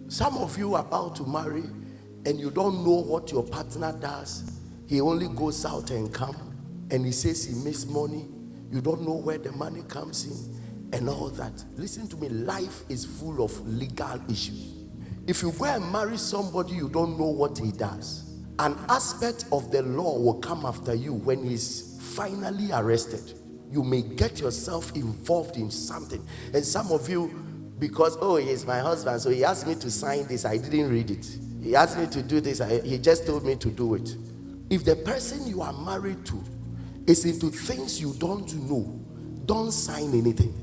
Some of you are about to marry and you don't know what your partner does. He only goes out and come and he says he makes money. You don't know where the money comes in and all that. Listen to me, life is full of legal issues. If you go and marry somebody you don't know what he does, an aspect of the law will come after you when he's finally arrested. You may get yourself involved in something. And some of you, because, oh, he's my husband, so he asked me to sign this, I didn't read it. He asked me to do this, he just told me to do it. If the person you are married to is into things you don't know, don't sign anything.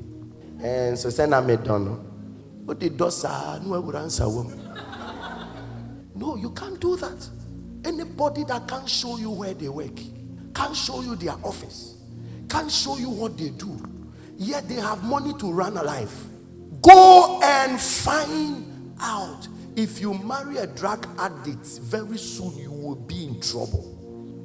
And so send me done. What the dosa no would answer. No, you can't do that. Anybody that can't show you where they work, can't show you their office, can't show you what they do, yet they have money to run a life. Go and find out. If you marry a drug addict, very soon you will be in trouble.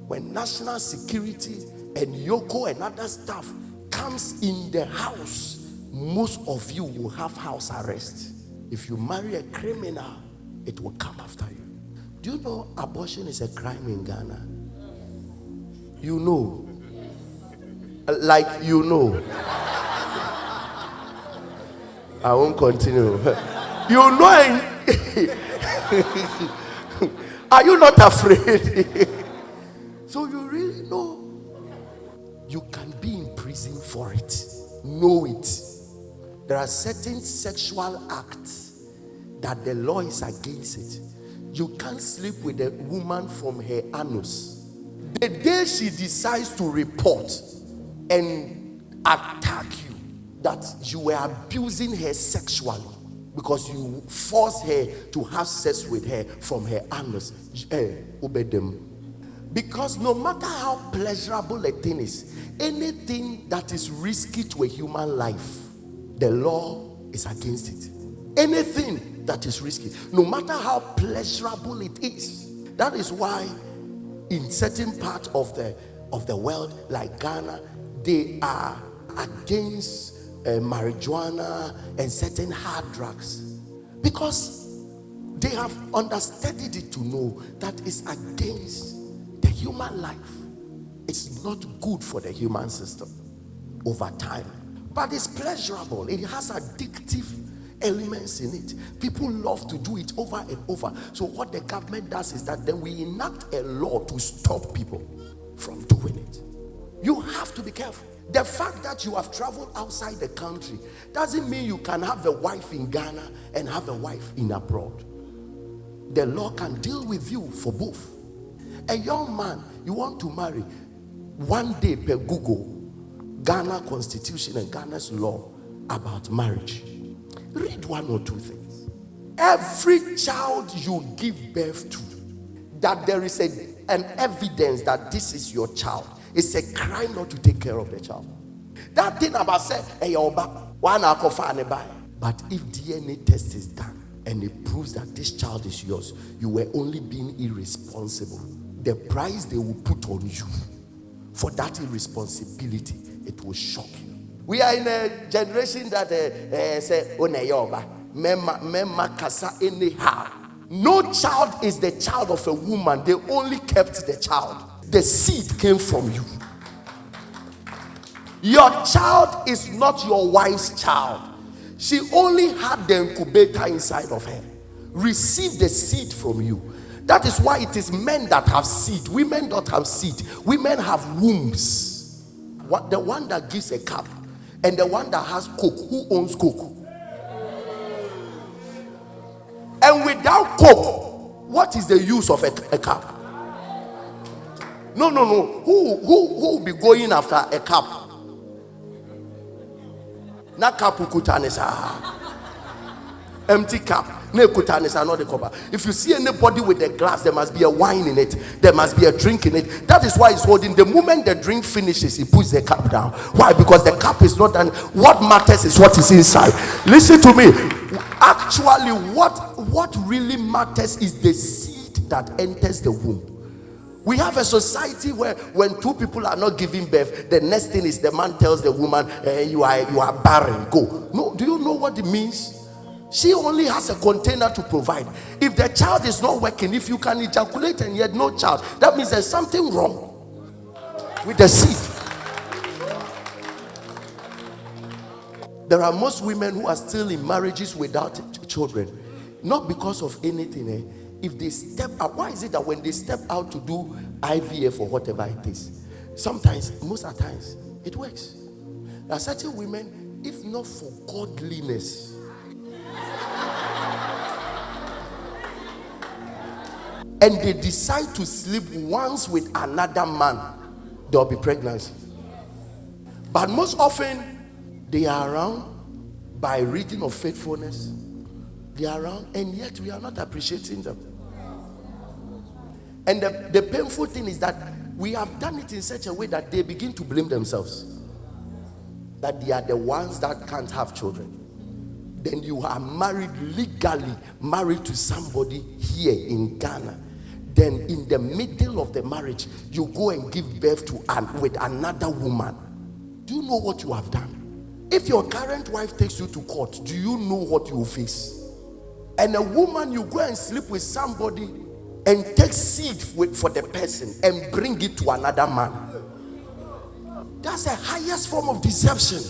When national security and Yoko and other stuff comes in the house, most of you will have house arrest. If you marry a criminal, it will come after you. Do you know abortion is a crime in Ghana? You know. Like you know. I won't continue. You know. Are you not afraid? So you really know. You can be in prison for it. Know it. There are certain sexual acts that the law is against it. You can't sleep with a woman from her anus. The day she decides to report and attack you, that you were abusing her sexually because you forced her to have sex with her from her anus, obey them. Because no matter how pleasurable a thing is, anything that is risky to a human life, the law is against it. Anything that is risky, no matter how pleasurable it is. That is why in certain parts of the world, like Ghana, they are against marijuana and certain hard drugs, because they have understudied it to know that it's against the human life. It's not good for the human system over time, but it's pleasurable. It has addictive elements in it. People love to do it over and over. So what the government does is that then we enact a law to stop people from doing it. You have to be careful. The fact that you have traveled outside the country doesn't mean you can have a wife in Ghana and have a wife in abroad. The law can deal with you for both. A young man you want to marry, one day per Google Ghana Constitution and Ghana's law about marriage. Read one or two things. Every child you give birth to, that there is an evidence that this is your child, it's a crime not to take care of the child. That thing about say, hey, but if DNA test is done and it proves that this child is yours, you were only being irresponsible. The price they will put on you for that irresponsibility, it will shock you. We are in a generation that say, "Mema kasa anyhow." No child is the child of a woman. They only kept the child. The seed came from you. Your child is not your wife's child. She only had the incubator inside of her. Receive the seed from you. That is why it is men that have seed. Women don't have seed. Women have wombs. The one that gives a cup and the one that has coke. Who owns coke? And without coke, what is the use of a cup? No. Who will be going after a cup? Na cup kutanesa. Empty cup. If you see anybody with a glass, there must be a wine in it. There must be a drink in it. That is why he's holding. The moment the drink finishes, he puts the cup down. Why? Because the cup is not done. What matters is what is inside. Listen to me. Actually, what really matters is the seed that enters the womb. We have a society where when two people are not giving birth, the next thing is the man tells the woman, you are barren, go. No, do you know what it means? She only has a container to provide. If the child is not working, if you can ejaculate and yet no child, that means there's something wrong with the seed. There are most women who are still in marriages without children, not because of anything. If they step out, why is it that when they step out to do IVF or whatever it is, sometimes, most of the times, it works. There are certain women, if not for godliness, and they decide to sleep once with another man, there will be pregnancy. But most often, they are around by reading of faithfulness. They are around, and yet we are not appreciating them. And the painful thing is that we have done it in such a way that they begin to blame themselves, that they are the ones that can't have children. Then you are married, legally married to somebody here in Ghana. Then in the middle of the marriage, you go and give birth to with another woman. Do you know what you have done? If your current wife takes you to court, do you know what you will face? And a woman, you go and sleep with somebody and take seed for the person and bring it to another man. That's the highest form of deception.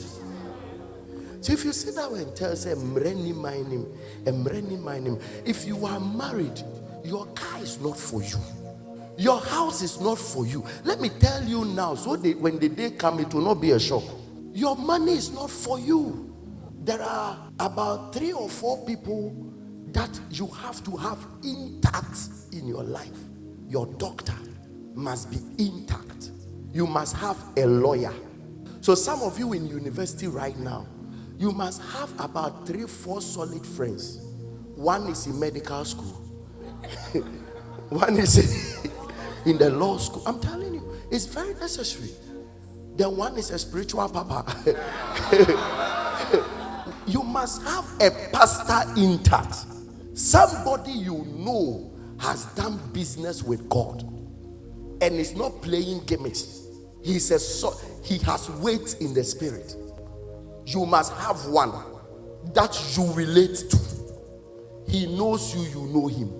So if you sit down and tell, say, Mreni my name, if you are married, your car is not for you. Your house is not for you. Let me tell you now, so when the day comes, it will not be a shock. Your money is not for you. There are about 3 or 4 people that you have to have intact in your life. Your doctor must be intact. You must have a lawyer. So some of you in university right now, you must have about 3 or 4 solid friends. One is in medical school. One is in the law school. I'm telling you, it's very necessary. Then one is a spiritual papa. You must have a pastor intact. Somebody you know has done business with God and is not playing gimmicks. He has weight in the spirit. You must have one that you relate to. He knows you, you know him.